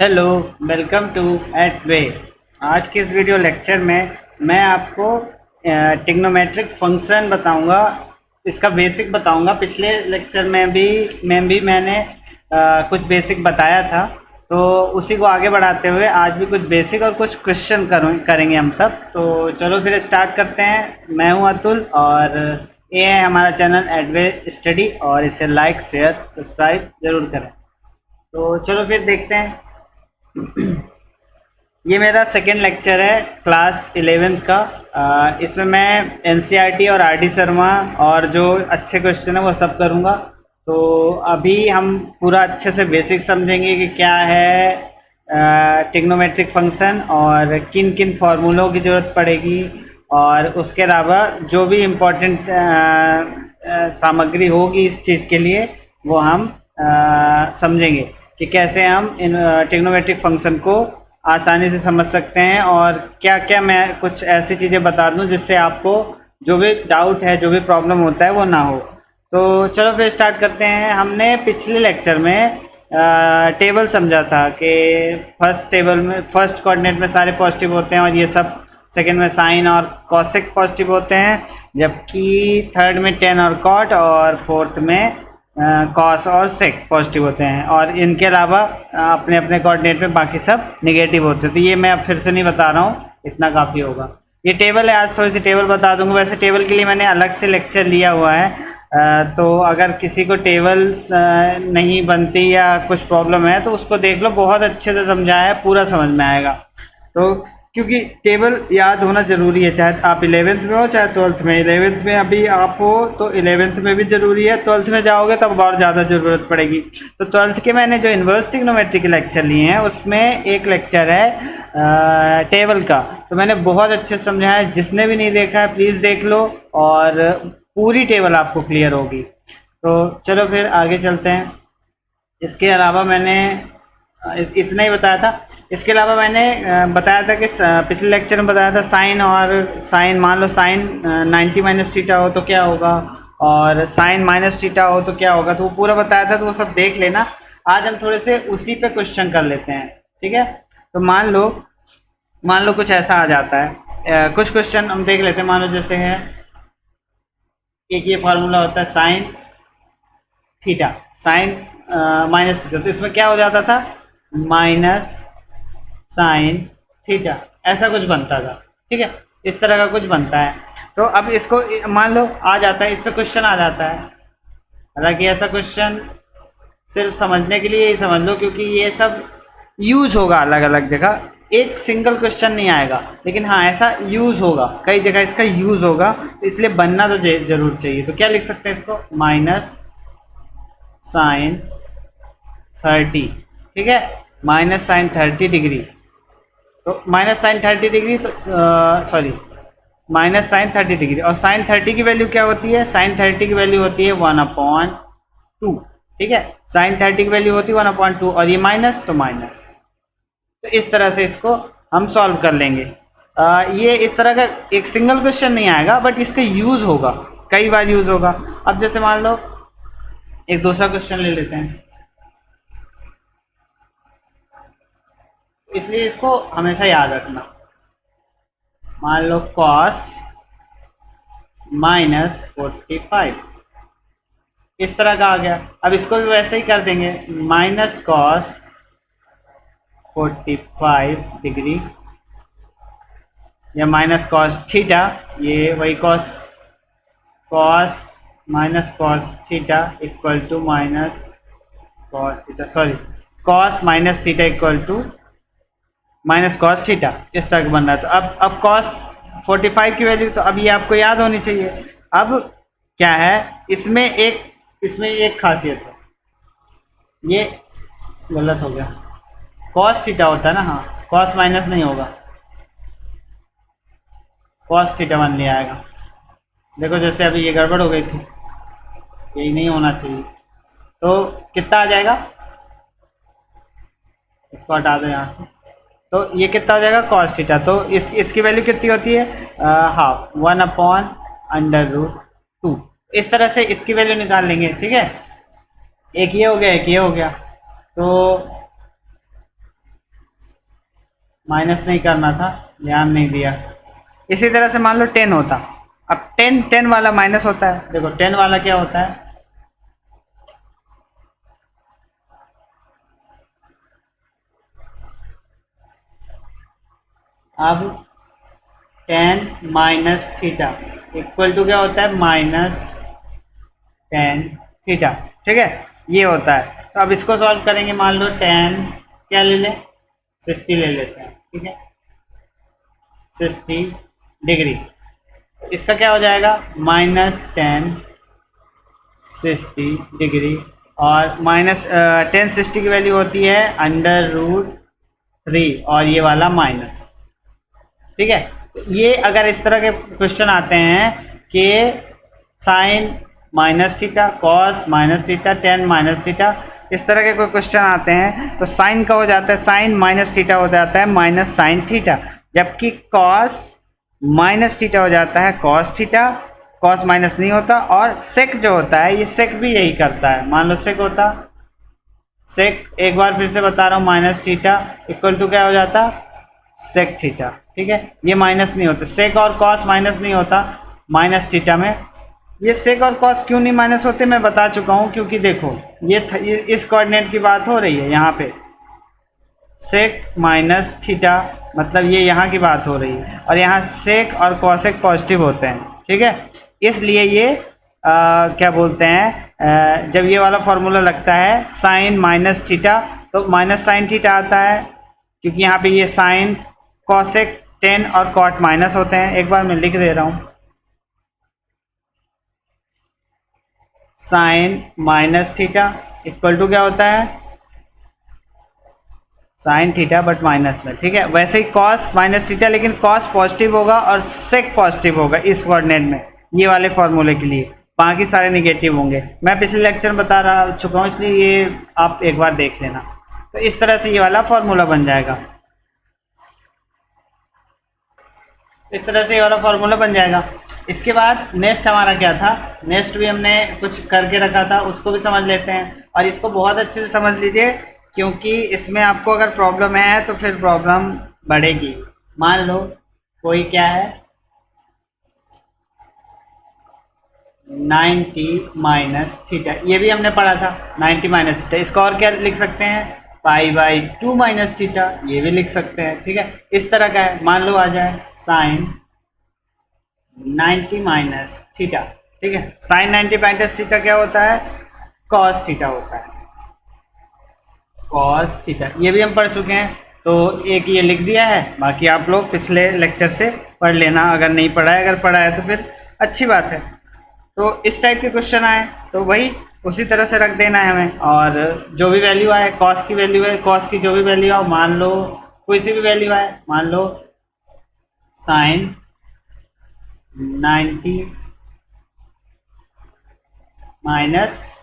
Hello, welcome to at bay. आज के इस वीडियो लेक्चर में मैं आपको टिग्नोमेट्रिक फंक्शन बताऊंगा। इसका बेसिक बताऊंगा। पिछले लेक्चर में भी मैंने कुछ बेसिक बताया था, तो उसी को आगे बढ़ाते हुए आज भी कुछ बेसिक और कुछ क्वेश्चन करेंगे हम सब। तो चलो फिर स्टार्ट करते हैं। मैं हूं अतुल और ये है हमारा चैनल एट वे स्टडी, और इसे लाइक शेयर सब्सक्राइब ज़रूर करें। तो चलो फिर देखते हैं। ये मेरा सेकेंड लेक्चर है क्लास 11th का। इसमें मैं एनसीईआरटी और आरडी शर्मा और जो अच्छे क्वेश्चन है वो सब करूँगा। तो अभी हम पूरा अच्छे से बेसिक समझेंगे कि क्या है टिग्नोमेट्रिक फंक्शन और किन किन फार्मूलों की ज़रूरत पड़ेगी, और उसके अलावा जो भी इम्पोर्टेंट सामग्री होगी इस चीज़ के लिए वो हम समझेंगे कि कैसे हम इन टिग्नोमेट्रिक फंक्शन को आसानी से समझ सकते हैं, और क्या क्या मैं कुछ ऐसी चीज़ें बता दूं जिससे आपको जो भी डाउट है, जो भी प्रॉब्लम होता है वो ना हो। तो चलो फिर स्टार्ट करते हैं। हमने पिछले लेक्चर में टेबल समझा था कि फर्स्ट कोऑर्डिनेट में सारे पॉजिटिव होते हैं और ये सब, सेकंड में साइन और कॉसेक पॉजिटिव होते हैं, जबकि थर्ड में टेन और कॉट, और फोर्थ में कॉस और सेक पॉजिटिव होते हैं, और इनके अलावा अपने अपने कोऑर्डिनेट में बाकी सब निगेटिव होते हैं। तो ये मैं अब फिर से नहीं बता रहा हूँ, इतना काफ़ी होगा। ये टेबल है, आज थोड़ी सी टेबल बता दूंगा। वैसे टेबल के लिए मैंने अलग से लेक्चर लिया हुआ है, तो अगर किसी को टेबल नहीं बनती या कुछ प्रॉब्लम है तो उसको देख लो, बहुत अच्छे से समझाया है, पूरा समझ में आएगा। तो क्योंकि टेबल याद होना ज़रूरी है, चाहे आप 11th में हो चाहे 12th में। 11th में अभी आप हो तो 11th में भी ज़रूरी है, 12th में जाओगे तब और ज़्यादा ज़रूरत पड़ेगी। तो 12th के मैंने जो इन्वर्स ट्रिग्नोमेट्री के लेक्चर लिए हैं उसमें एक लेक्चर है टेबल का, तो मैंने बहुत अच्छे से समझाया है। जिसने भी नहीं देखा है प्लीज़ देख लो, और पूरी टेबल आपको क्लियर होगी। तो चलो फिर आगे चलते हैं। इसके अलावा मैंने इतना ही बताया था। इसके अलावा मैंने बताया था कि पिछले लेक्चर में बताया था साइन, मान लो साइन 90 माइनस थीटा हो तो क्या होगा, और साइन माइनस थीटा हो तो क्या होगा, तो वो पूरा बताया था, तो वो सब देख लेना। आज हम थोड़े से उसी पे क्वेश्चन कर लेते हैं, ठीक है। तो मान लो कुछ ऐसा आ जाता है। कुछ क्वेश्चन हम देख लेते हैं। मान लो जैसे है एक ये फार्मूला होता है sine theta, sine minus theta, तो इसमें क्या हो जाता था, माइनस साइन थीटा, ऐसा कुछ बनता था, ठीक है। इस तरह का कुछ बनता है। तो अब इसको मान लो आ जाता है, इस पर क्वेश्चन आ जाता है। हालांकि ऐसा क्वेश्चन सिर्फ समझने के लिए ही समझ लो, क्योंकि ये सब यूज होगा अलग अलग जगह, एक सिंगल क्वेश्चन नहीं आएगा, लेकिन हाँ ऐसा यूज होगा, कई जगह इसका यूज होगा, तो इसलिए बनना तो जरूर चाहिए। तो क्या लिख सकते हैं इसको, माइनस साइन 30, ठीक है, माइनस साइन 30 डिग्री। तो माइनस साइन 30 डिग्री, तो सॉरी, माइनस साइन 30 डिग्री, और साइन 30 की वैल्यू क्या होती है, साइन 30 की वैल्यू होती है 1/2, ठीक है। साइन 30 की वैल्यू होती है 1/2, और ये माइनस तो माइनस। तो इस तरह से इसको हम सॉल्व कर लेंगे। ये इस तरह का एक सिंगल क्वेश्चन नहीं आएगा, बट इसका यूज होगा, कई बार यूज होगा। अब जैसे मान लो एक दूसरा क्वेश्चन ले लेते हैं, इसलिए इसको हमेशा याद रखना। मान लो cos माइनस 45, इस तरह का आ गया। अब इसको भी वैसे ही कर देंगे, माइनस cos 45 डिग्री, या माइनस cos थीटा, ये वही cos minus cos theta equal to minus cos theta, sorry, cos minus theta equal to minus cos theta, इस तरह का बन रहा है। तो अब कॉस 45 की वैल्यू तो अब ये आपको याद होनी चाहिए। अब क्या है, इसमें एक खासियत है, ये गलत हो गया, कॉस थीटा होता है ना, हाँ कॉस माइनस नहीं होगा, कॉस थीटा बन लिया आएगा। देखो जैसे अभी ये गड़बड़ हो गई थी, यही नहीं होना चाहिए। तो कितना आ जाएगा, इसको हटा दो यहाँ से, तो ये कितना हो जाएगा कॉस थीटा। तो इसकी वैल्यू कितनी होती है, हाफ, 1/√2। इस तरह से इसकी वैल्यू निकाल लेंगे, ठीक है। एक ये हो गया, एक ये हो गया। तो माइनस नहीं करना था, ध्यान नहीं दिया। इसी तरह से मान लो 10 होता, अब 10 वाला माइनस होता है, देखो 10 वाला क्या होता है, अब 10 माइनस थीटा इक्वल टू क्या होता है, -10 थीटा। ठीक है, ये होता है। तो अब इसको सॉल्व करेंगे, मान लो 10 क्या ले लें, 60 ले लेते हैं। ठीक है, 60 डिग्री, इसका क्या हो जाएगा, -10 60 डिग्री, और -10 60 की वैल्यू होती है √3, और ये वाला माइनस। ठीक है, तो ये अगर इस तरह के क्वेश्चन आते हैं कि sine minus theta, cos minus theta, tan minus theta, इस तरह के कोई क्वेश्चन आते हैं तो साइन का हो जाता है, साइन माइनस थीटा हो जाता है माइनस साइन थीटा, जबकि कॉस माइनस थीटा हो जाता है कॉस थीटा, कॉस माइनस नहीं होता। और सेक जो होता है, ये सेक भी यही करता है। मान लो सेक होता, सेक एक बार फिर से बता रहा हूँ, माइनस थीटा इक्वल टू क्या हो जाता, सेक थीटा। ठीक है, ये माइनस नहीं होता, सेक और कॉस माइनस नहीं होता माइनस थीटा में। ये सेक और कॉस क्यों नहीं माइनस होते मैं बता चुका हूँ, क्योंकि देखो ये इस कोऑर्डिनेट की बात हो रही है, यहाँ पे सेक माइनस थीटा, मतलब ये यहाँ की बात हो रही है, और यहाँ सेक और कॉसेक पॉजिटिव होते हैं। ठीक है, इसलिए ये क्या बोलते हैं, जब ये वाला फॉर्मूला लगता है साइन माइनस थीटा, तो माइनस साइन थीटा आता है, क्योंकि यहाँ पे ये साइन कॉसेक टेन और कॉट माइनस होते हैं। एक बार मैं लिख दे रहा हूँ, sine minus theta equal to क्या होता है, साइन थीटा बट माइनस में। ठीक है, वैसे ही कॉस माइनस थीटा, लेकिन कॉस पॉजिटिव होगा और सेक पॉजिटिव होगा इस कोऑर्डिनेट में, ये वाले फॉर्मूले के लिए, बाकी सारे निगेटिव होंगे। मैं पिछले लेक्चर में बता रहा चुका हूँ, इसलिए ये आप एक बार देख लेना। तो इस तरह से ये वाला फॉर्मूला बन जाएगा, इस तरह से ये वाला फॉर्मूला बन जाएगा। इसके बाद नेक्स्ट हमारा क्या था, नेक्स्ट भी हमने कुछ करके रखा था, उसको भी समझ लेते हैं। और इसको बहुत अच्छे से समझ लीजिए, क्योंकि इसमें आपको अगर प्रॉब्लम है तो फिर प्रॉब्लम बढ़ेगी। मान लो कोई क्या है, 90 माइनस थीटा, ये भी हमने पढ़ा था 90 माइनस थीटा। इसको और क्या लिख सकते हैं, π/2 माइनस थीटा, ये भी लिख सकते हैं। ठीक है, इस तरह का है। मान लो आ जाए साइन 90 माइनस थीटा। ठीक है, साइन 90 माइनस थीटा क्या होता है, कॉस थीटा होता है, कॉस थीटा। ये भी हम पढ़ चुके हैं, तो एक ये लिख दिया है, बाकी आप लोग पिछले लेक्चर से पढ़ लेना, अगर नहीं पढ़ा है, अगर पढ़ा है तो फिर अच्छी बात है। तो इस टाइप के क्वेश्चन आए तो वही उसी तरह से रख देना है हमें, और जो भी वैल्यू आए, कॉस की वैल्यू है, कॉस की जो भी वैल्यू आओ, मान लो कोई सी भी वैल्यू आए, मान लो साइन 90 माइनस,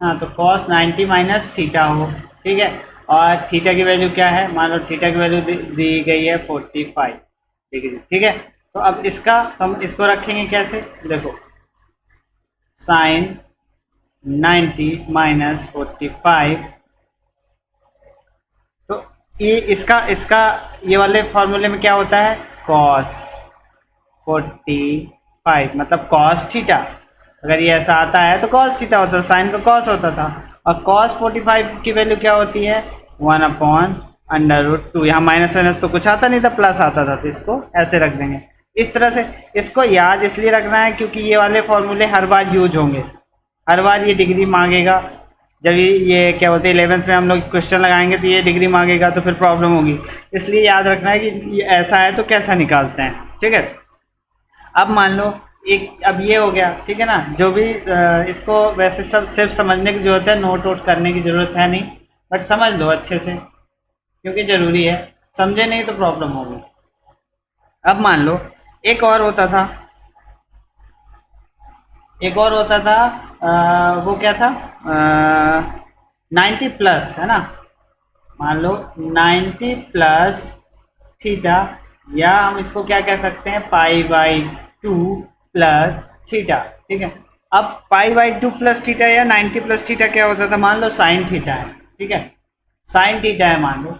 हाँ तो कॉस 90 माइनस थीटा हो। ठीक है, और थीटा की वैल्यू क्या है, मान लो थीटा की वैल्यू दी गई है 45 डिग्री। ठीक है, तो अब इसका तो हम इसको रखेंगे कैसे, देखो साइन 90 माइनस 45, तो ये इसका इसका ये वाले फॉर्मूले में क्या होता है, कॉस 45, मतलब कॉस थीटा। अगर ये ऐसा आता है तो कॉस थीटा होता था, साइन का कॉस होता था। और कॉस 45 की वैल्यू क्या होती है, 1/√2। यहाँ माइनस माइनस तो कुछ आता नहीं था, प्लस आता था, तो इसको ऐसे रख देंगे। इस तरह से इसको याद इसलिए रखना है क्योंकि ये वाले फॉर्मूले हर बार यूज होंगे, हर बार ये डिग्री मांगेगा। जब ये क्या बोलते हैं 11th में हम लोग क्वेश्चन लगाएंगे तो ये डिग्री मांगेगा, तो फिर प्रॉब्लम होगी। इसलिए याद रखना है कि ये ऐसा है तो कैसा निकालते हैं। ठीक है, अब मान लो एक, अब ये हो गया। ठीक है ना, जो भी इसको वैसे सब सिर्फ समझने की जरूरत है, नोट वोट करने की ज़रूरत है नहीं, बट समझ लो अच्छे से क्योंकि ज़रूरी है, समझे नहीं तो प्रॉब्लम होगी। अब मान लो एक और होता था, एक और होता था, वो क्या था, 90 प्लस, है ना, मान लो 90 प्लस थीटा, या हम इसको क्या कह सकते हैं, π/2 प्लस थीटा। ठीक है, अब π/2 प्लस थीटा या 90 प्लस थीटा क्या होता था, मान लो साइन थीटा है। ठीक है, साइन थीटा है मान लो,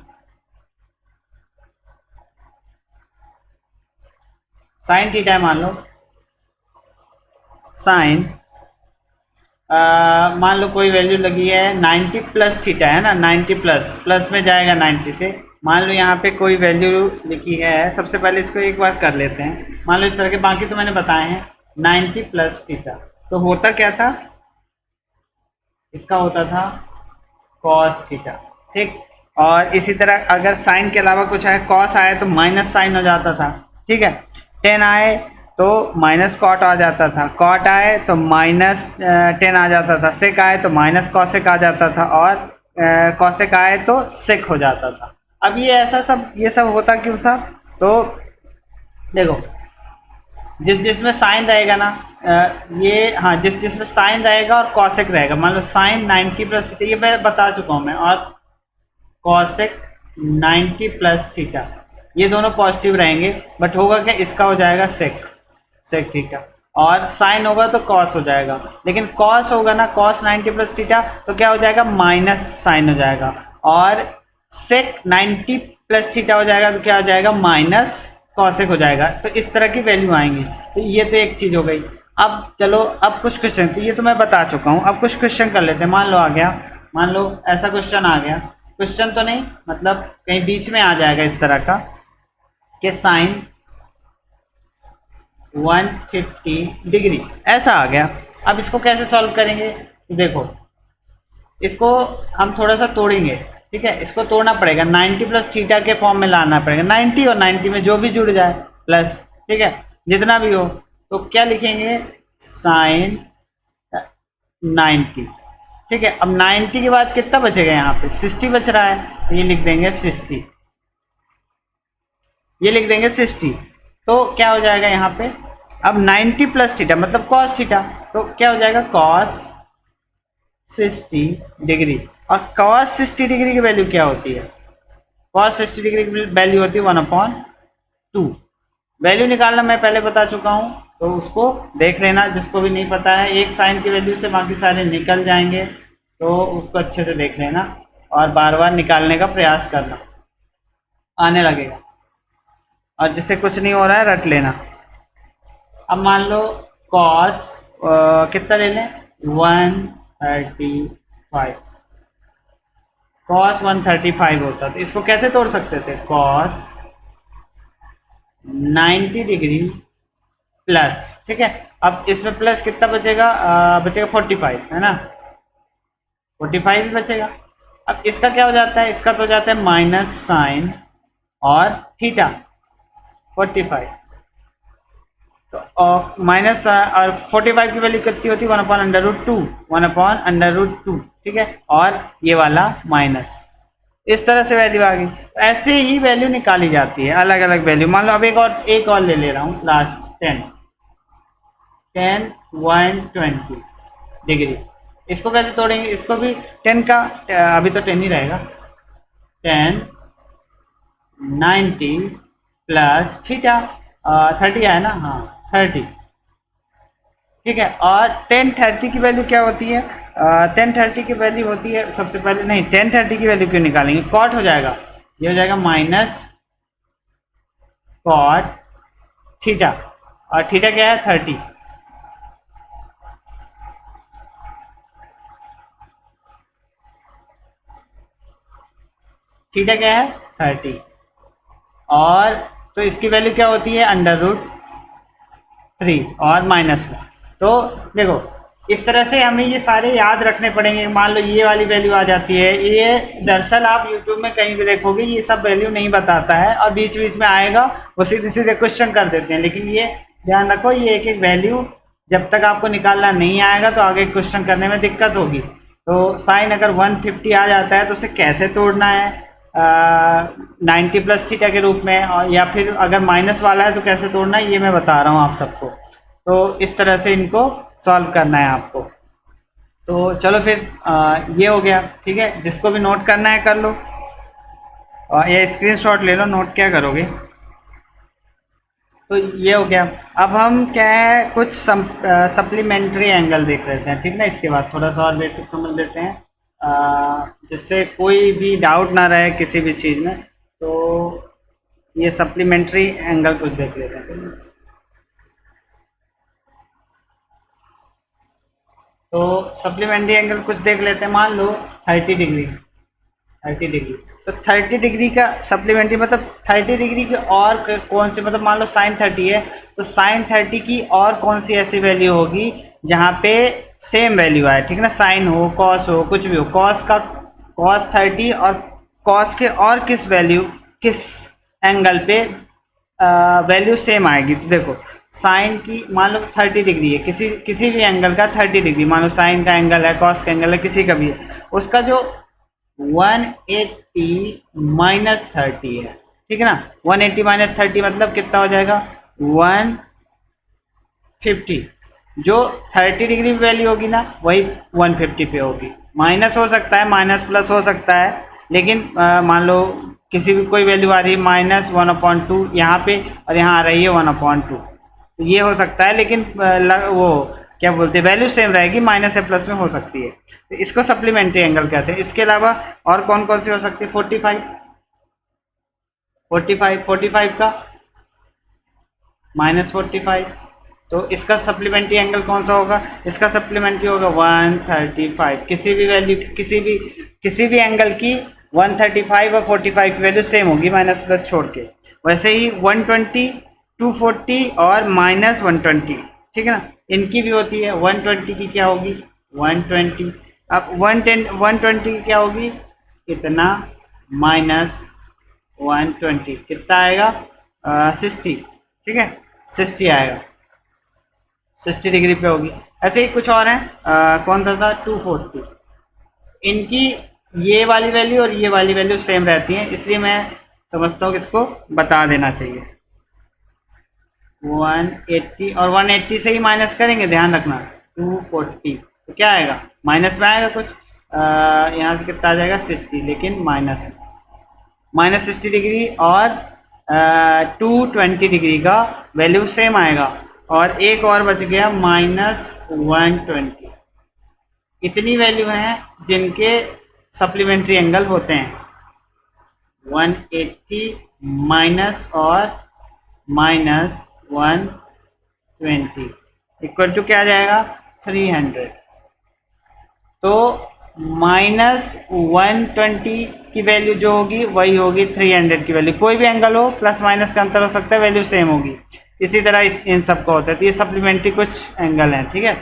साइन थीटा है मान लो, साइन मान लो कोई वैल्यू लगी है 90 प्लस थीटा है ना, 90 प्लस, प्लस में जाएगा 90 से। मान लो यहाँ पे कोई वैल्यू लिखी है, सबसे पहले इसको एक बार कर लेते हैं। मान लो इस तरह के, बाकी तो मैंने बताए हैं 90 प्लस थीटा, तो होता क्या था, इसका होता था कॉस थीटा, ठीक। और इसी तरह अगर साइन के अलावा कुछ आए, कॉस आए तो माइनस साइन हो जाता था, ठीक है। टेन आए तो माइनस कॉट आ जाता था, कॉट आए तो माइनस टेन आ जाता था, सेक आए तो माइनस कॉसेक आ जाता था, और कॉसेक आए तो सेक हो जाता था। अब ये ऐसा सब, ये सब होता क्यों था, तो देखो जिसमें साइन रहेगा ना, ये हाँ, जिसमें साइन रहेगा और कॉसेक रहेगा, मान लो साइन 90 प्लस थीटा, ये मैं बता चुका हूँ मैं, और कॉसेक 90 प्लस थीटा, ये दोनों पॉजिटिव रहेंगे, बट होगा क्या, इसका हो जाएगा सेक, सेक थीटा, और साइन होगा तो कॉस हो जाएगा। लेकिन कॉस होगा ना, कॉस 90 प्लस थीटा, तो क्या हो जाएगा, माइनस साइन हो जाएगा, और सेक 90 प्लस थीटा हो जाएगा तो क्या हो जाएगा, माइनस कॉसेक हो जाएगा। तो इस तरह की वैल्यू आएंगी। तो ये तो एक चीज हो गई। अब चलो, अब कुछ क्वेश्चन, तो ये तो मैं बता चुका हूँ, अब कुछ क्वेश्चन कर लेते हैं। मान लो आ गया, मान लो ऐसा क्वेश्चन आ गया, क्वेश्चन तो नहीं, मतलब कहीं बीच में आ जाएगा इस तरह का, कि साइन 150 डिग्री ऐसा आ गया। अब इसको कैसे सॉल्व करेंगे, तो देखो इसको हम थोड़ा सा तोड़ेंगे, ठीक है। इसको तोड़ना पड़ेगा, 90 प्लस थीटा के फॉर्म में लाना पड़ेगा, 90 और 90 में जो भी जुड़ जाए प्लस, ठीक है, जितना भी हो। तो क्या लिखेंगे, साइन 90, ठीक है। अब 90 के बाद कितना बचेगा, यहाँ पे 60 बच रहा है, तो ये लिख देंगे 60, ये लिख देंगे 60। तो क्या हो जाएगा यहाँ पे, अब 90 प्लस थीटा मतलब कॉस थीटा, तो क्या हो जाएगा, कॉस 60 डिग्री। और कॉस 60 डिग्री की वैल्यू क्या होती है, कॉस 60 डिग्री की वैल्यू होती है 1/2। वैल्यू निकालना मैं पहले बता चुका हूँ, तो उसको देख लेना, जिसको भी नहीं पता है। एक साइन की वैल्यू से बाकी सारे निकल जाएंगे, तो उसको अच्छे से देख लेना और बार बार निकालने का प्रयास करना, आने लगेगा। और जिससे कुछ नहीं हो रहा है रट लेना। अब मान लो कॉस कितना ले लें, 135, कॉस 135 होता, तो इसको कैसे तोड़ सकते थे, कॉस 90 डिग्री प्लस, ठीक है। अब इसमें प्लस कितना बचेगा, बचेगा 45, है ना, 45 भी बचेगा। अब इसका क्या हो जाता है, इसका तो हो जाता है माइनस साइन और थीटा 45, तो माइनस और 45 की वैल्यू कितनी होती है, 1/√2, 1/√2, ठीक है। और ये वाला माइनस, इस तरह से वैल्यू आ गई। ऐसे ही वैल्यू निकाली जाती है, अलग अलग वैल्यू। मान लो अब एक और ले रहा हूँ, लास्ट 10 120 डिग्री। इसको कैसे तोड़ेंगे, इसको भी 10 का, अभी तो 10 ही रहेगा, 10 90 प्लस थीटा 30 है ना, हाँ 30, ठीक है। और 1030 की वैल्यू क्या होती है, 1030 की वैल्यू होती है, सबसे पहले नहीं, 1030 की वैल्यू क्यों निकालेंगे, कॉट हो जाएगा, ये हो जाएगा माइनस कॉट थीटा, और थीटा क्या है 30, थीटा क्या है 30। और तो इसकी वैल्यू क्या होती है, √3 और माइनस में। तो देखो इस तरह से हमें ये सारे याद रखने पड़ेंगे। मान लो ये वाली वैल्यू आ जाती है, ये दरअसल आप YouTube में कहीं भी देखोगे ये सब वैल्यू नहीं बताता है, और बीच बीच में आएगा वो सीधे सीधे क्वेश्चन कर देते हैं। लेकिन ये ध्यान रखो, ये एक एक वैल्यू जब तक आपको निकालना नहीं आएगा तो आगे क्वेश्चन करने में दिक्कत होगी। तो साइन अगर 150 आ जाता है तो उसे कैसे तोड़ना है, 90 प्लस थीटा के रूप में, और या फिर अगर माइनस वाला है तो कैसे तोड़ना है, ये मैं बता रहा हूँ आप सबको। तो इस तरह से इनको सॉल्व करना है आपको। तो चलो फिर ये हो गया, ठीक है। जिसको भी नोट करना है कर लो, या स्क्रीनशॉट ले लो, नोट क्या करोगे। तो ये हो गया। अब हम क्या है, कुछ सप्लीमेंट्री एंगल देख लेते हैं, ठीक ना। इसके बाद थोड़ा सा और बेसिक समझ लेते हैं। जिससे कोई भी डाउट ना रहे किसी भी चीज़ में। तो ये सप्लीमेंट्री एंगल कुछ देख लेते हैं। तो सप्लीमेंट्री एंगल कुछ देख लेते हैं। मान लो 30 डिग्री, 30 डिग्री। तो 30 डिग्री का सप्लीमेंट्री मतलब 30 डिग्री की और कौन सी, मतलब मान लो साइन 30 है तो साइन 30 की और कौन सी ऐसी वैल्यू होगी जहाँ पे सेम वैल्यू आए, ठीक है ना। साइन हो, कॉस हो, कुछ भी हो, कॉस का कॉस 30 और कॉस के और किस वैल्यू, किस एंगल पे वैल्यू सेम आएगी। तो देखो साइन की मान लो 30 डिग्री है, किसी भी एंगल का 30 डिग्री, मान लो साइन का एंगल है, कॉस का एंगल है, किसी का भी है, उसका जो 180 माइनस 30 है, ठीक है ना। 180 माइनस 30 मतलब कितना हो जाएगा 150। जो 30 डिग्री वैल्यू होगी ना वही 150 पे होगी। माइनस हो सकता है, माइनस प्लस हो सकता है, लेकिन मान लो किसी भी कोई वैल्यू आ रही है -1/2 यहाँ पे और यहाँ आ रही है 1/2, तो ये हो सकता है, लेकिन वो क्या बोलते हैं वैल्यू सेम रहेगी, माइनस या प्लस में हो सकती है। तो इसको सप्लीमेंट्री एंगल कहते हैं। इसके अलावा और कौन कौन सी हो सकती है, 45 का -45, तो इसका सप्लीमेंट्री एंगल कौन सा होगा, इसका सप्लीमेंट्री होगा 135। किसी भी वैल्यू किसी भी एंगल की 135 और 45 की वैल्यू सेम होगी, माइनस प्लस छोड़ के। वैसे ही 120, 240 और -120, ठीक है ना, इनकी भी होती है। 120 की क्या होगी 120, अब 120 की क्या होगी इतना, -120 कितना आएगा 60, ठीक है 60 आएगा, 60 डिग्री पे होगी। ऐसे ही कुछ और हैं, कौन सा था 240, इनकी ये वाली वैल्यू और ये वाली वैल्यू सेम रहती हैं, इसलिए मैं समझता हूँ कि इसको बता देना चाहिए। 180 और 180 से ही माइनस करेंगे, ध्यान रखना 240, तो क्या आएगा माइनस में आएगा कुछ, यहाँ से कितना आ जाएगा 60, लेकिन -60 डिग्री और 220 डिग्री का वैल्यू सेम आएगा, और एक और बच गया -120। इतनी वैल्यू हैं जिनके सप्लीमेंट्री एंगल होते हैं, 180 माइनस और -120 इक्वल टू क्या आ जाएगा 300। तो -120 की वैल्यू जो होगी वही होगी 300 की वैल्यू। कोई भी एंगल हो, प्लस माइनस का अंतर हो सकता है, वैल्यू सेम होगी। इसी तरह इन सब का होता है। तो ये सप्लीमेंट्री कुछ एंगल हैं, ठीक है।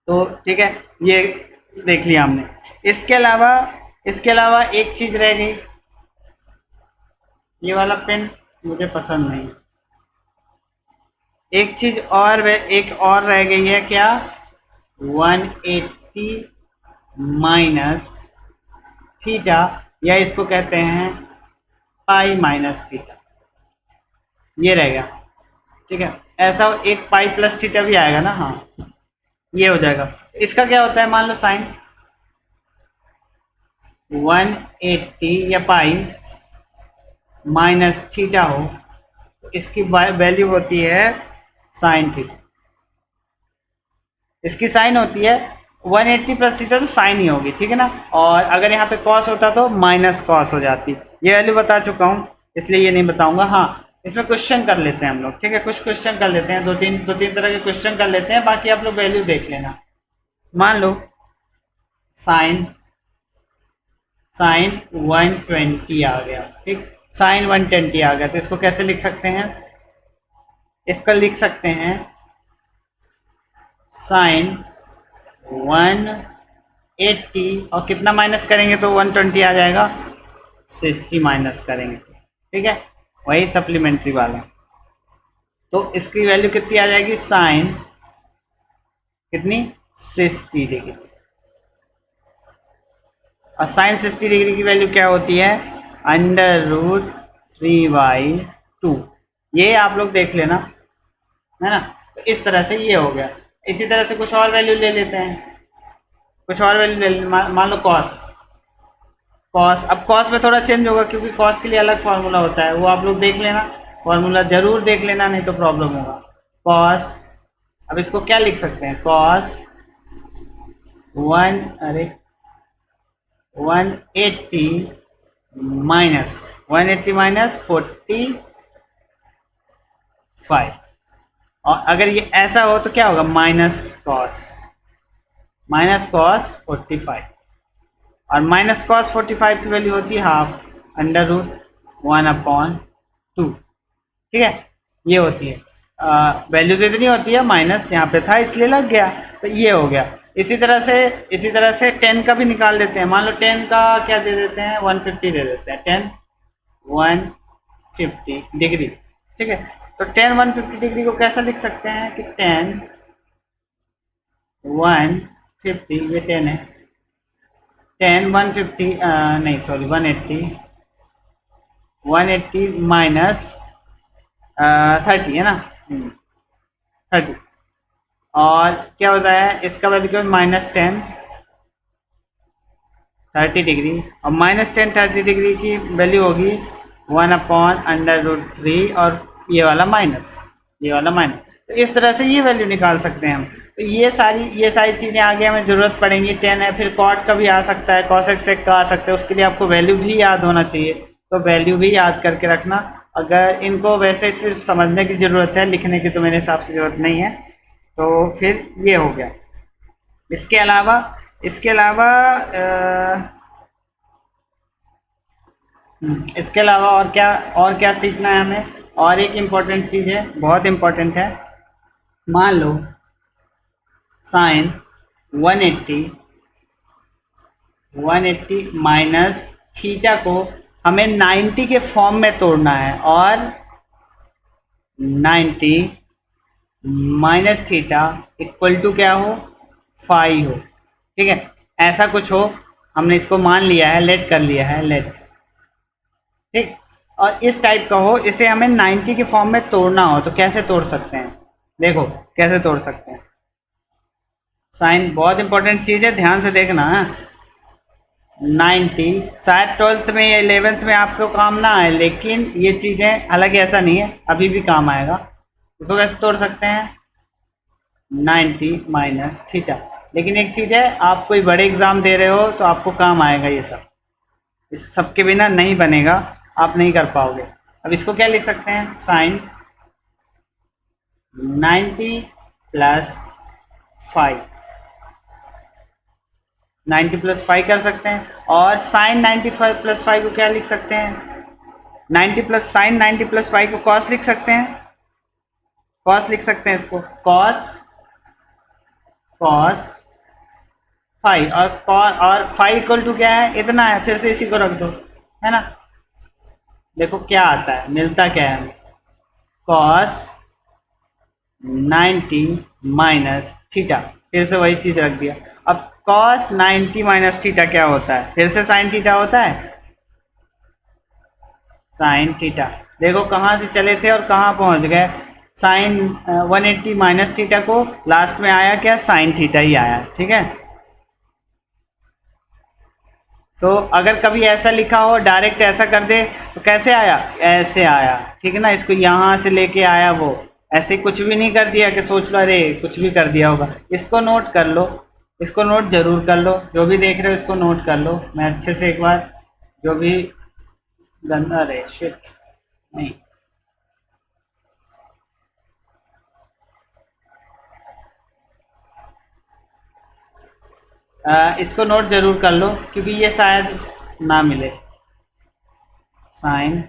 तो ठीक है, ये देख लिया हमने। इसके अलावा एक चीज रह गई, ये वाला पेन मुझे पसंद नहीं। एक और रह गई है क्या, 180 माइनस थीटा, या इसको कहते हैं पाई माइनस थीटा, ये रह गया, ठीक है। ऐसा एक पाई प्लस थीटा भी आएगा ना, हाँ ये हो जाएगा। इसका क्या होता है, मान लो साइन 180 या पाई माइनस थीटा हो, तो इसकी वैल्यू होती है साइन थीटा। इसकी साइन होती है 180 प्लस थीटा, तो साइन ही होगी, ठीक है ना। और अगर यहाँ पे कॉस होता तो माइनस कॉस हो जाती। ये वैल्यू बता चुका हूँ, इसलिए ये नहीं बताऊंगा। हाँ, इसमें क्वेश्चन कर लेते हैं हम लोग, ठीक है। कुछ क्वेश्चन कर लेते हैं, दो तीन तरह के क्वेश्चन कर लेते हैं, बाकी आप लोग वैल्यू देख लेना। मान लो साइन 120 आ गया, ठीक, साइन 120 आ गया, तो इसको कैसे लिख सकते हैं, इसका लिख सकते हैं साइन 180 और कितना माइनस करेंगे तो 120 आ जाएगा, 60 माइनस करेंगे तो, ठीक है, वही सप्लीमेंट्री वाला। तो इसकी वैल्यू कितनी आ जाएगी, साइन कितनी 60 डिग्री, और साइन 60 डिग्री की वैल्यू क्या होती है, √3/2। ये आप लोग देख लेना, है ना। तो इस तरह से ये हो गया। इसी तरह से कुछ और वैल्यू ले लेते हैं, कुछ और वैल्यू ले लेते। मान लो कॉस, अब कॉस में थोड़ा चेंज होगा, क्योंकि कॉस के लिए अलग फार्मूला होता है, वो आप लोग देख लेना, फार्मूला जरूर देख लेना, नहीं तो प्रॉब्लम होगा। कॉस, अब इसको क्या लिख सकते हैं, कॉस 1, अरे 180 माइनस 180 माइनस 45। और अगर ये ऐसा हो तो क्या होगा, माइनस कॉस 45। और माइनस कॉस 45 की वैल्यू होती है हाफ अंडर रूट 1/2। ठीक है, ये होती है वैल्यू तो इतनी होती है, माइनस यहाँ पे था इसलिए लग गया, तो ये हो गया। इसी तरह से 10 का भी निकाल देते हैं। मान लो 10 का क्या दे देते हैं, 150 दे देते हैं। 10 150 डिग्री। ठीक है, तो 10 150 डिग्री को कैसा लिख सकते हैं कि 10 150, ये 10 है, 10 150 नहीं सॉरी 180 माइनस 30 है ना, 30। और क्या होता है इसका वैल्यू क्या, -10 30 डिग्री, और -10 30 डिग्री की वैल्यू होगी 1/√3, और ये वाला माइनस, तो इस तरह से ये वैल्यू निकाल सकते हैं हम। तो ये सारी चीज़ें आगे हमें ज़रूरत पड़ेंगी। 10 है, फिर कॉट का भी आ सकता है, कॉसेक सेक का आ सकता है, उसके लिए आपको वैल्यू भी याद होना चाहिए, तो वैल्यू भी याद करके रखना। अगर इनको वैसे सिर्फ समझने की ज़रूरत है, लिखने की तो मेरे हिसाब से ज़रूरत नहीं है। तो फिर ये हो गया। इसके अलावा और क्या सीखना है हमें। और एक इम्पॉर्टेंट चीज़ है, बहुत इम्पॉर्टेंट है। मान लो साइन 180 माइनस थीटा को हमें 90 के फॉर्म में तोड़ना है, और 90 माइनस थीटा इक्वल टू क्या हो, फाई हो। ठीक है, ऐसा कुछ हो, हमने इसको मान लिया है, लेट कर लिया है, लेट। ठीक, और इस टाइप का हो, इसे हमें 90 के फॉर्म में तोड़ना हो, तो कैसे तोड़ सकते हैं, देखो कैसे तोड़ सकते हैं। साइन बहुत इंपॉर्टेंट चीज़ है, ध्यान से देखना। 90 शायद 12th में या 11th में आपको काम ना आए, लेकिन ये चीज़ें, हालांकि ऐसा नहीं है, अभी भी काम आएगा। इसको कैसे तोड़ सकते हैं, 90 माइनस थीटा। लेकिन एक चीज़ है, आप कोई बड़े एग्ज़ाम दे रहे हो तो आपको काम आएगा ये सब, इस सब के बिना नहीं बनेगा, आप नहीं कर पाओगे। अब इसको क्या लिख सकते हैं, साइन 90 प्लस 5, 90 प्लस 5 कर सकते हैं। और साइन 95 प्लस 5 को क्या लिख सकते हैं, 90 प्लस साइन 90 प्लस 5 को कॉस लिख सकते हैं, इसको कॉस 5, और 5 इक्वल टू क्या है, इतना है, फिर से इसी को रख दो, है ना। देखो क्या आता है, मिलता क्या है, कॉस 90 माइनस थीटा, फिर से वही चीज रख दिया। अब कॉस 90 माइनस थीटा क्या होता है, फिर से साइन थीटा होता है, साइन थीटा। देखो कहाँ से चले थे और कहाँ पहुँच गए, साइन 180 माइनस थीटा को लास्ट में आया क्या, साइन थीटा ही आया। ठीक है, तो अगर कभी ऐसा लिखा हो, डायरेक्ट ऐसा कर दे तो कैसे आया, ऐसे आया। ठीक है ना, इसको यहाँ से लेके आया वो, ऐसे कुछ भी नहीं कर दिया कि सोच लो अरे कुछ भी कर दिया होगा। इसको नोट कर लो, इसको नोट जरूर कर लो, जो भी देख रहे हो इसको नोट कर लो। मैं अच्छे से एक बार, जो भी गंदा, अरे शिट नहीं, इसको नोट जरूर कर लो, क्योंकि ये शायद ना मिले। साइन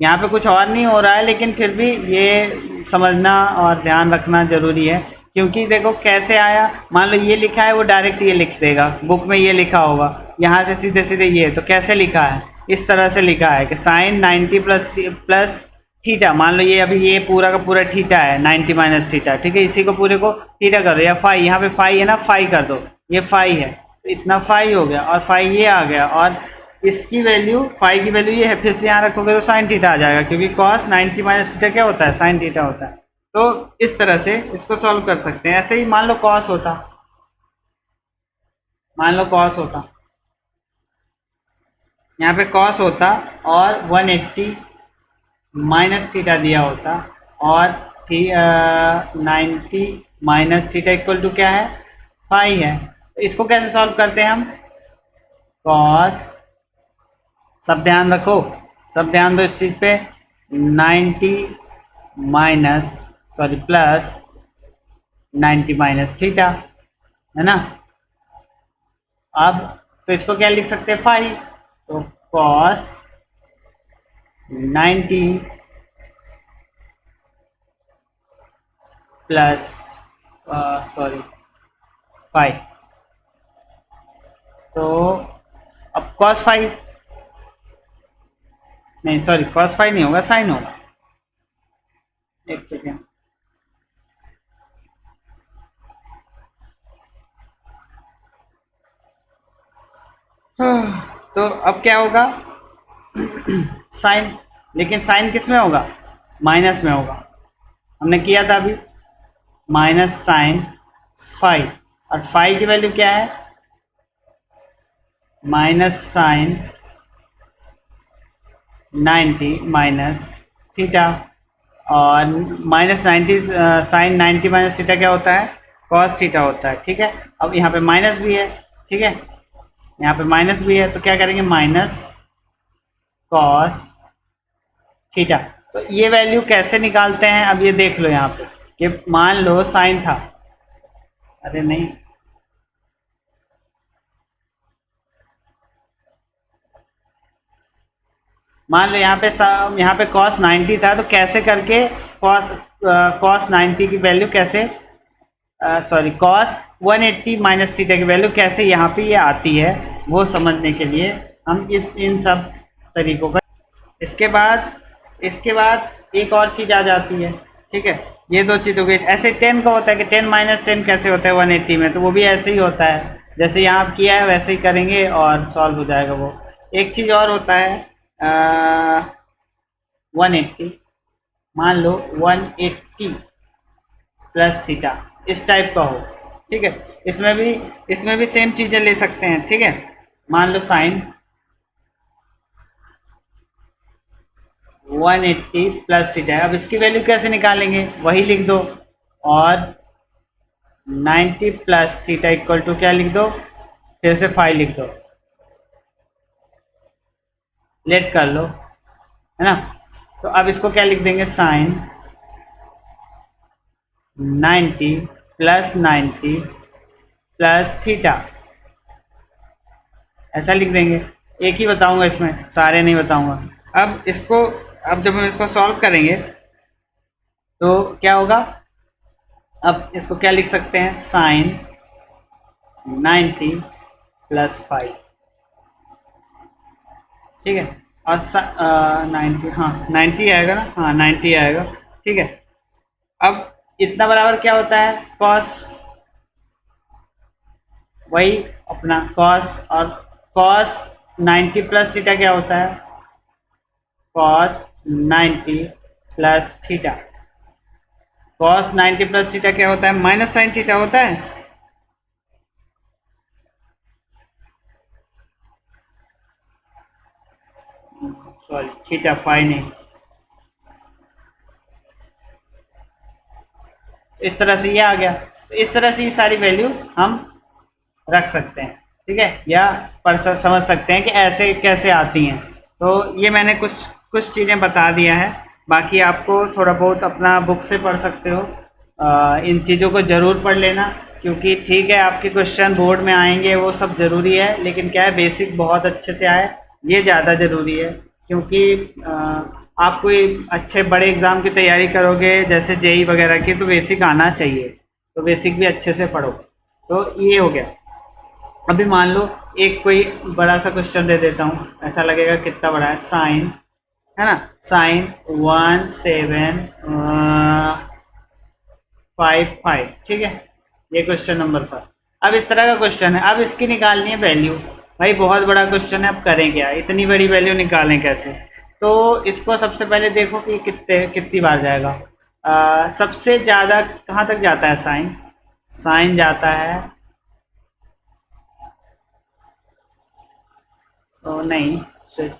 यहाँ पे कुछ और नहीं हो रहा है, लेकिन फिर भी ये समझना और ध्यान रखना जरूरी है, क्योंकि देखो कैसे आया। मान लो ये लिखा है, वो डायरेक्ट ये लिख देगा, बुक में ये लिखा होगा, यहाँ से सीधे सीधे ये, तो कैसे लिखा है, इस तरह से लिखा है कि साइन 90 प्लस थीटा। मान लो ये अभी ये पूरा का पूरा थीटा है, 90 माइनस थीटा। ठीक है, इसी को पूरे को थीटा कर दो, या फाई, यहाँ पे फाई है ना, फाई कर दो, ये फाई है, तो इतना फाई हो गया, और फाई ये आ गया, और इसकी वैल्यू, फाई की वैल्यू ये है, फिर से यहाँ रखोगे तो साइन थीटा आ जाएगा, क्योंकि कॉस 90 माइनस थीटा क्या होता है, साइन थीटा होता है। तो इस तरह से इसको सॉल्व कर सकते हैं। ऐसे ही मान लो कॉस होता, यहाँ पे कॉस होता, और 180 माइनस थीटा दिया होता, और 90 माइनस थीटा इक्वल टू क्या है, फाई है। तो इसको कैसे सॉल्व करते हैं हम, कॉस, सब ध्यान रखो, सब ध्यान दो इस चीज पे, 90 minus sorry plus 90 minus theta, है ना। अब तो इसको क्या लिख सकते हैं, फाइव, तो कॉस 90 प्लस सॉरी 5, तो अब कॉस 5, नहीं सॉरी कॉस 5 नहीं होगा, साइन होगा, एक सेकेंड, तो अब क्या होगा, साइन, लेकिन साइन किस में होगा, माइनस में होगा, हमने किया था अभी, माइनस साइन 5, और 5 की वैल्यू क्या है, माइनस साइन 90 माइनस थीटा, और माइनस 90 साइन 90 माइनस थीटा क्या होता है, कॉस थीटा होता है, ठीक है। अब यहाँ पे माइनस भी है, ठीक है, यहाँ पे माइनस भी है, तो क्या करेंगे, माइनस कॉस थीटा। तो ये वैल्यू कैसे निकालते हैं, अब ये देख लो यहाँ पे, कि मान लो साइन था, अरे नहीं, मान लो यहाँ पे cos 90 था, तो कैसे करके cos 90 की वैल्यू कैसे, सॉरी cos 180 माइनस थीटा की वैल्यू कैसे यहाँ पे ये आती है, वो समझने के लिए हम इन सब तरीकों का, इसके बाद एक और चीज़ आ जाती है, ठीक है, ये दो चीज़ हो गई। ऐसे 10 का होता है कि 10 माइनस 10 कैसे होता है 180 में, तो वो भी ऐसे ही होता है, जैसे यहाँ किया है वैसे ही करेंगे और सॉल्व हो जाएगा वो। एक चीज़ और होता है 180, मान लो 180 प्लस थीटा, इस टाइप का हो, ठीक है, इसमें भी सेम चीज़ें ले सकते हैं, ठीक है, मान लो साइन 180 प्लस थीटा है, अब इसकी वैल्यू कैसे निकालेंगे, वही लिख दो, और 90 प्लस थीटा इक्वल टू क्या लिख दो, फिर से 5 लिख दो, लेट कर लो, है ना। तो अब इसको क्या लिख देंगे, साइन 90 प्लस 90 प्लस थीटा, ऐसा लिख देंगे। एक ही बताऊंगा इसमें, सारे नहीं बताऊंगा। अब जब हम इसको सॉल्व करेंगे तो क्या होगा, अब इसको क्या लिख सकते हैं, साइन 90 प्लस 5, ठीक है, और 90, हाँ 90 आएगा ना, हाँ 90 आएगा, ठीक है। अब इतना बराबर क्या होता है, कॉस, वही अपना कॉस, और कॉस 90 प्लस थीटा क्या होता है, cos 90 plus theta, cos 90 plus theta क्या होता है, माइनस साइन थीटा होता है, सॉरी थीटा 5 नहीं, इस तरह से ये आ गया, तो इस तरह से ये सारी वैल्यू हम रख सकते हैं, ठीक है, या समझ सकते हैं कि ऐसे कैसे आती हैं। तो ये मैंने कुछ चीज़ें बता दिया है, बाकी आपको थोड़ा बहुत अपना बुक से पढ़ सकते हो, इन चीज़ों को ज़रूर पढ़ लेना, क्योंकि ठीक है आपके क्वेश्चन बोर्ड में आएंगे वो सब ज़रूरी है, लेकिन क्या है बेसिक बहुत अच्छे से आए ये ज़्यादा ज़रूरी है, क्योंकि आप कोई अच्छे बड़े एग्ज़ाम की तैयारी करोगे जैसे जेई वगैरह की, तो बेसिक आना चाहिए, तो बेसिक भी अच्छे से पढ़ो। तो ये हो गया। अभी मान लो एक कोई बड़ा सा क्वेश्चन दे देता हूँ, ऐसा लगेगा कितना बड़ा है, साइन, है ना, साइन 1755, ठीक है, ये क्वेश्चन नंबर पर। अब इस तरह का क्वेश्चन है, अब इसकी निकालनी है वैल्यू, भाई बहुत बड़ा क्वेश्चन है, अब करें क्या, इतनी बड़ी वैल्यू निकालें कैसे, तो इसको सबसे पहले देखो कि कितनी बार जाएगा, सबसे ज़्यादा कहाँ तक जाता है, साइन, साइन जाता है, तो नहीं, सिर्फ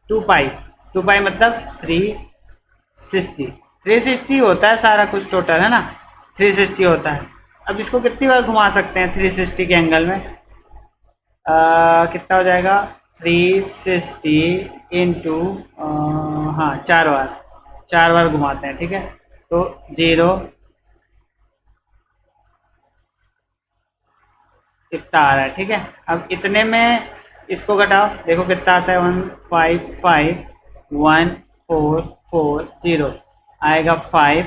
2 पाई मतलब 360 होता है सारा कुछ टोटल, है ना, 360 होता है। अब इसको कितनी बार घुमा सकते हैं 360 के एंगल में? कितना हो जाएगा 360 इंटू, हाँ 4 बार, 4 बार घुमाते हैं, ठीक है। तो 0 इतना आ रहा है, ठीक है। अब इतने में इसको घटाओ, देखो कितना आता है 1551440 आएगा 5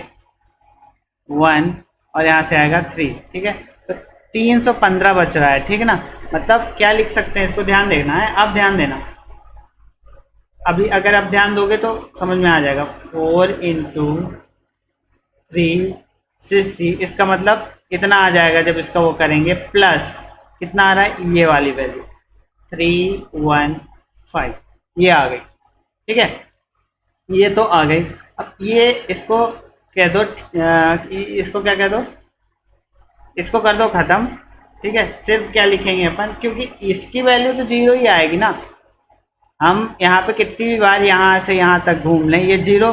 1 और यहाँ से आएगा 3, ठीक है। तो 315 बच रहा है, ठीक है ना। मतलब क्या लिख सकते हैं, इसको ध्यान देना है, अब ध्यान देना। अभी अगर आप ध्यान दोगे तो समझ में आ जाएगा। 4 इंटू 360, इसका मतलब इतना आ जाएगा जब इसका वो करेंगे, प्लस कितना आ रहा है, ये वाली वैल्यू 315, ये आ गई, ठीक है। ये तो आ गई। अब ये इसको कह दो, इसको क्या कह दो, इसको कर दो खत्म, ठीक है। सिर्फ क्या लिखेंगे अपन, क्योंकि इसकी वैल्यू तो 0 ही आएगी ना। हम यहाँ पे कितनी भी बार यहाँ से यहाँ तक घूम लें, ये 0,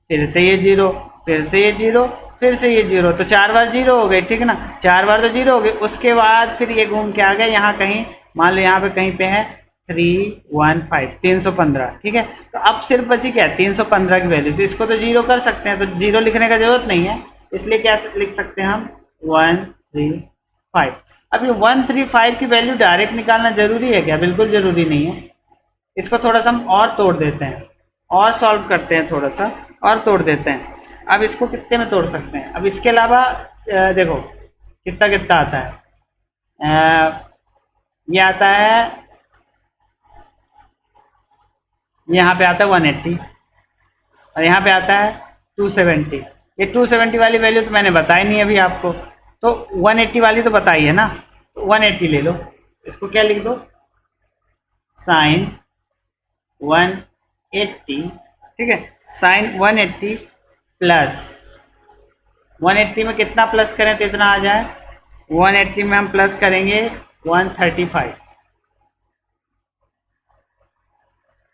फिर से ये 0, फिर से ये 0, फिर से ये 0, तो 4 बार 0 हो गए, ठीक है ना। 4 बार तो 0 हो गए, उसके बाद फिर ये घूम के आ गए यहाँ कहीं, मान लो यहाँ पे कहीं पे है 315, ठीक है। तो अब सिर्फ बची क्या है 315 की वैल्यू, तो इसको तो 0 कर सकते हैं, तो 0 लिखने का जरूरत नहीं है, इसलिए क्या लिख सकते हैं हम 135। अब ये 135 की वैल्यू डायरेक्ट निकालना जरूरी है क्या? बिल्कुल जरूरी नहीं है। इसको थोड़ा सा हम और तोड़ देते हैं, और सॉल्व करते हैं, थोड़ा सा और तोड़ देते हैं। अब इसको कितने में तोड़ सकते हैं? अब इसके अलावा देखो कितना कितना आता है, ये आता है, यहाँ पे आता है 180 और यहाँ पे आता है 270। ये 270 वाली वैल्यू तो मैंने बताई नहीं अभी आपको, तो 180 वाली तो बताई है ना, तो 180 ले लो। इसको क्या लिख दो, साइन 180, ठीक है। साइन 180 प्लस 180 में कितना प्लस करें तो इतना आ जाए, 180 में हम प्लस करेंगे 135।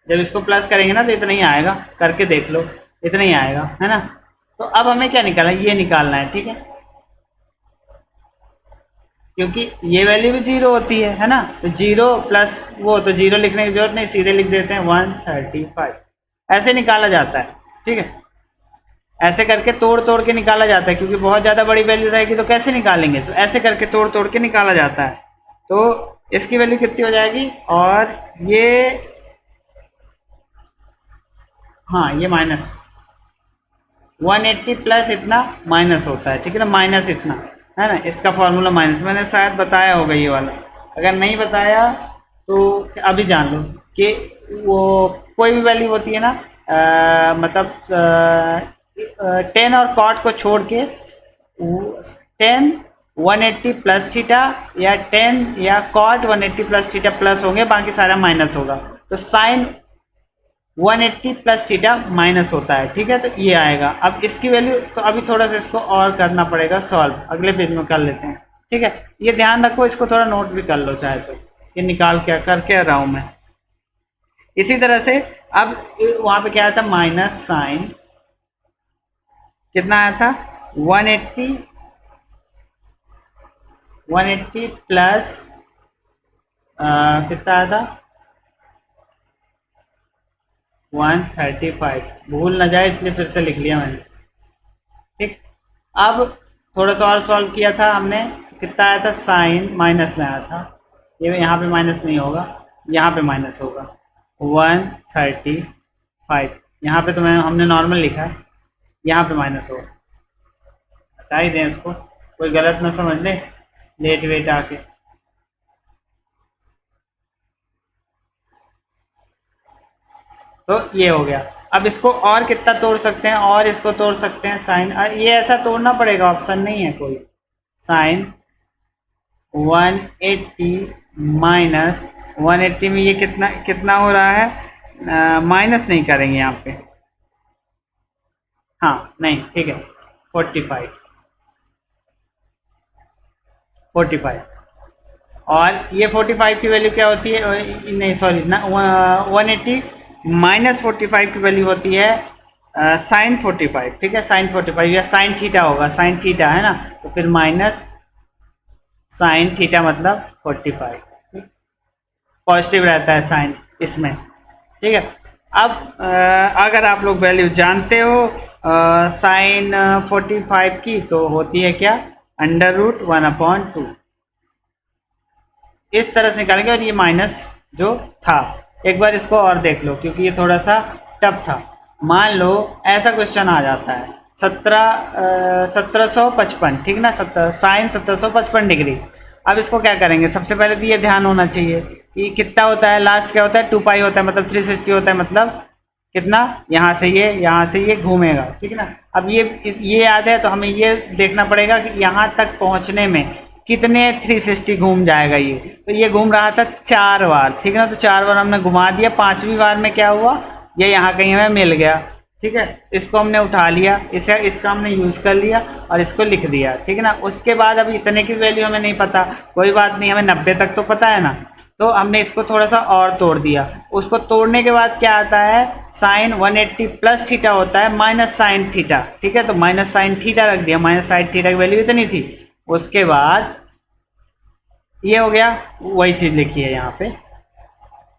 जब इसको प्लस करेंगे ना तो इतना ही आएगा, करके देख लो, इतना ही आएगा, है ना। तो अब हमें क्या निकालना है, ये निकालना है, ठीक है। क्योंकि ये वैल्यू भी 0 होती है ना, तो 0 प्लस वो, तो 0 लिखने की जरूरत नहीं, सीधे लिख देते हैं 135। ऐसे निकाला जाता है, ठीक है। ऐसे करके तोड़ तोड़ के निकाला जाता है, क्योंकि बहुत ज़्यादा बड़ी वैल्यू रहेगी तो कैसे निकालेंगे, तो ऐसे करके तोड़ तोड़ के निकाला जाता है। तो इसकी वैल्यू कितनी हो जाएगी, और ये, हाँ ये माइनस 180 प्लस इतना माइनस होता है, ठीक है ना, माइनस इतना, है ना। इसका फॉर्मूला माइनस, मैंने शायद बताया होगा ये वाला, अगर नहीं बताया तो अभी जान लो कि वो कोई भी वैल्यू होती है ना, मतलब 10 और कॉट को छोड़ के 10 180 प्लस थीटा या 10 या कॉट 180 प्लस थीटा प्लस होंगे, बाकी सारा माइनस होगा। तो साइन 180 प्लस थीटा माइनस होता है, ठीक है। तो ये आएगा। अब इसकी वैल्यू तो अभी थोड़ा सा इसको और करना पड़ेगा सॉल्व, अगले पेज में कर लेते हैं, ठीक है। ये ध्यान रखो, इसको थोड़ा नोट भी कर लो चाहे तो, ये निकाल क्या करके रहा हूँ मैं। इसी तरह से अब वहाँ पे क्या आया था, माइनस साइन कितना आया था 180 प्लस कितना आया था 135, भूल ना जाए इसलिए फिर से लिख लिया मैंने, ठीक। अब थोड़ा सा और सॉल्व किया था हमने, कितना आया था, साइन माइनस में आया था, ये यहाँ पे माइनस नहीं होगा, यहाँ पे माइनस होगा 135। यहाँ पे तो हमने नॉर्मल लिखा है, यहाँ पे माइनस होगा। बता ही दें इसको, कोई गलत ना समझ ले लेट वेट आके। तो ये हो गया। अब इसको और कितना तोड़ सकते हैं, और इसको तोड़ सकते हैं साइन, ये ऐसा तोड़ना पड़ेगा, ऑप्शन नहीं है कोई। साइन 180 माइनस 180 में ये कितना कितना हो रहा है, माइनस नहीं करेंगे यहाँ पे, हाँ नहीं ठीक है 45 और ये 45 की वैल्यू क्या होती है, नहीं सॉरी ना, 180 माइनस 45 की वैल्यू होती है साइन 45, ठीक है। साइन 45 या साइन थीटा होगा, साइन थीटा है ना, तो फिर माइनस साइन थीटा मतलब 45, पॉजिटिव रहता है साइन इसमें, ठीक है। अब अगर आप लोग वैल्यू जानते हो साइन 45 की, तो होती है क्या, √1/2। इस तरह से निकालेंगे। और ये माइनस जो था, एक बार इसको और देख लो क्योंकि ये थोड़ा सा टफ था। मान लो ऐसा क्वेश्चन आ जाता है 1755, ठीक ना, साइन 1755 डिग्री। अब इसको क्या करेंगे, सबसे पहले तो ये ध्यान होना चाहिए कि कितना होता है, लास्ट क्या होता है, 2 पाई होता है, मतलब 360 होता है, मतलब कितना, यहाँ से ये घूमेगा, ठीक है ना। अब ये याद है तो हमें ये देखना पड़ेगा कि यहाँ तक पहुँचने में कितने 360 घूम जाएगा ये। तो ये घूम रहा था 4 बार, ठीक है ना, तो 4 बार हमने घुमा दिया। 5वीं बार में क्या हुआ, ये यहाँ कहीं हमें मिल गया, ठीक है। इसको हमने उठा लिया, इसका हमने यूज़ कर लिया और इसको लिख दिया, ठीक है ना। उसके बाद अब इतने की वैल्यू हमें नहीं पता, कोई बात नहीं, हमें 90 तक तो पता है ना। तो हमने इसको थोड़ा सा और तोड़ दिया। उसको तोड़ने के बाद क्या आता है, साइन 180 प्लस थीटा होता है माइनस साइन थीटा, ठीक है। तो माइनस साइन थीटा रख दिया, माइनस साइन थीटा की वैल्यू इतनी थी। उसके बाद ये हो गया, वही चीज़ लिखी है यहाँ पे।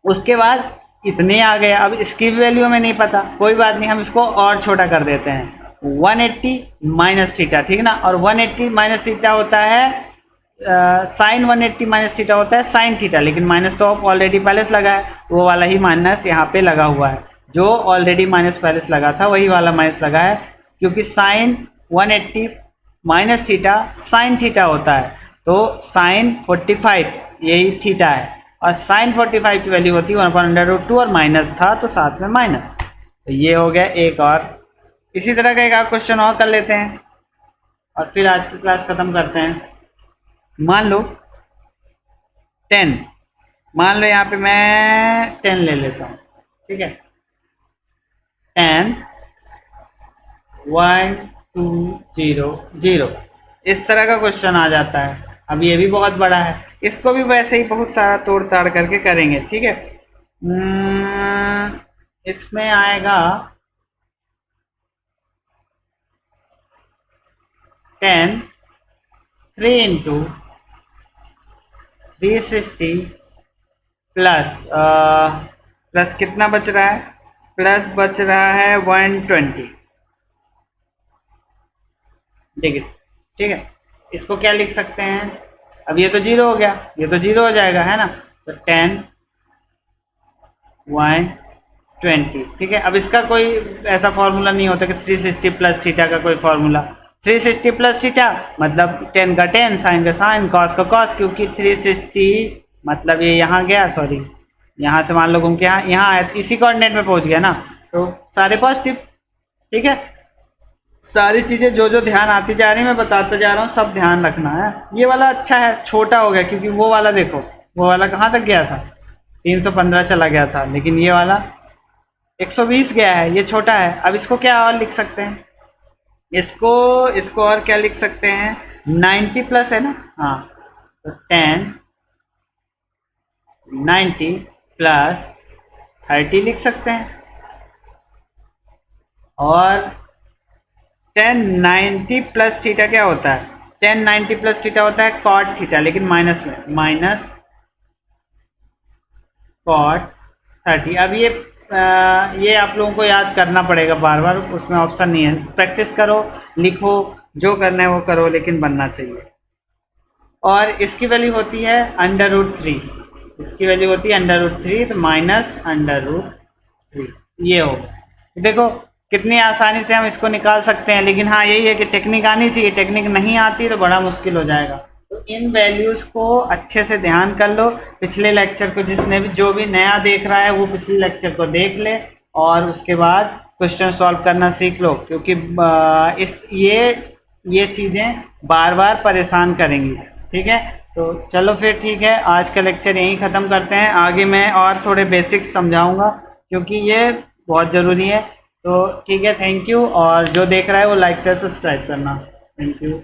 उसके बाद इतने आ गए। अब इसकी वैल्यू हमें नहीं पता, कोई बात नहीं, हम इसको और छोटा कर देते हैं, 180 माइनस थीटा, ठीक है ना। और 180 माइनस थीटा होता है साइन 180 माइनस थीटा होता है साइन थीटा, लेकिन माइनस तो ऑलरेडी पहले से लगा है, वो वाला ही माइनस यहाँ पे लगा हुआ है। जो ऑलरेडी माइनस पहले से लगा था वही वाला माइनस लगा है, क्योंकि sine 180 minus theta sine theta होता है। तो साइन 45 यही थीटा है, और साइन 45 की वैल्यू होती है 1/√2, और माइनस था तो साथ में माइनस। तो ये हो गया एक। और इसी तरह का एक और क्वेश्चन और कर लेते हैं और फिर आज की क्लास खत्म करते हैं। मान लो 10, मान लो यहाँ पे मैं 10 ले लेता हूँ, ठीक है। 10 1 2 0 0, इस तरह का क्वेश्चन आ जाता है। अब ये भी बहुत बड़ा है, इसको भी वैसे ही बहुत सारा तोड़ ताड़ करके करेंगे, ठीक है। इसमें आएगा 10 3 इंटू 360 प्लस कितना बच रहा है, प्लस बच रहा है 120, ठीक है। इसको क्या लिख सकते हैं, अब ये तो 0 हो गया, ये तो 0 हो जाएगा, है ना। तो 10 120, ठीक है। अब इसका कोई ऐसा फॉर्मूला नहीं होता कि 360 प्लस थीटा का कोई फॉर्मूला। 360 प्लस थीटा मतलब 10 का 10, साइन का साइन, कॉस का कॉस, क्योंकि 360 मतलब ये यहाँ गया, सॉरी यहाँ से मान लो घूम के यहाँ आया, तो इसी कोऑर्डिनेट में पहुँच गया ना, तो सारे पॉजिटिव, ठीक है। सारी चीज़ें जो जो ध्यान आती जा रही है मैं बताता जा रहा हूँ, सब ध्यान रखना है। ये वाला अच्छा है, छोटा हो गया, क्योंकि वो वाला देखो, वो वाला कहाँ तक गया था, 315 चला गया था, लेकिन ये वाला 120 गया है, ये छोटा है। अब इसको क्या और लिख सकते हैं, इसको और क्या लिख सकते हैं, 90 प्लस है ना, हाँ, तो 10 90 प्लस 30 लिख सकते हैं। और 1090 प्लस थीटा क्या होता है, 1090 प्लस थीटा होता है कॉट थीटा, लेकिन माइनस में, माइनस कॉट 30। अब ये आप लोगों को याद करना पड़ेगा बार बार, उसमें ऑप्शन नहीं है, प्रैक्टिस करो, लिखो, जो करना है वो करो, लेकिन बनना चाहिए। और इसकी वैल्यू होती है √3, इसकी वैल्यू होती है √3, तो माइनस √3 ये होगा। देखो कितनी आसानी से हम इसको निकाल सकते हैं, लेकिन हाँ यही है कि टेक्निक आनी चाहिए, टेक्निक नहीं आती तो बड़ा मुश्किल हो जाएगा। तो इन वैल्यूज़ को अच्छे से ध्यान कर लो। पिछले लेक्चर को जिसने भी, जो भी नया देख रहा है वो पिछले लेक्चर को देख ले, और उसके बाद क्वेश्चन सॉल्व करना सीख लो, क्योंकि ये चीज़ें बार बार परेशान करेंगी, ठीक है। तो चलो फिर ठीक है, आज का लेक्चर यहीं ख़त्म करते हैं। आगे मैं और थोड़े बेसिक्स समझाऊंगा, क्योंकि ये बहुत ज़रूरी है। तो ठीक है, थैंक यू, और जो देख रहा है वो लाइक शेयर सब्सक्राइब करना, थैंक यू।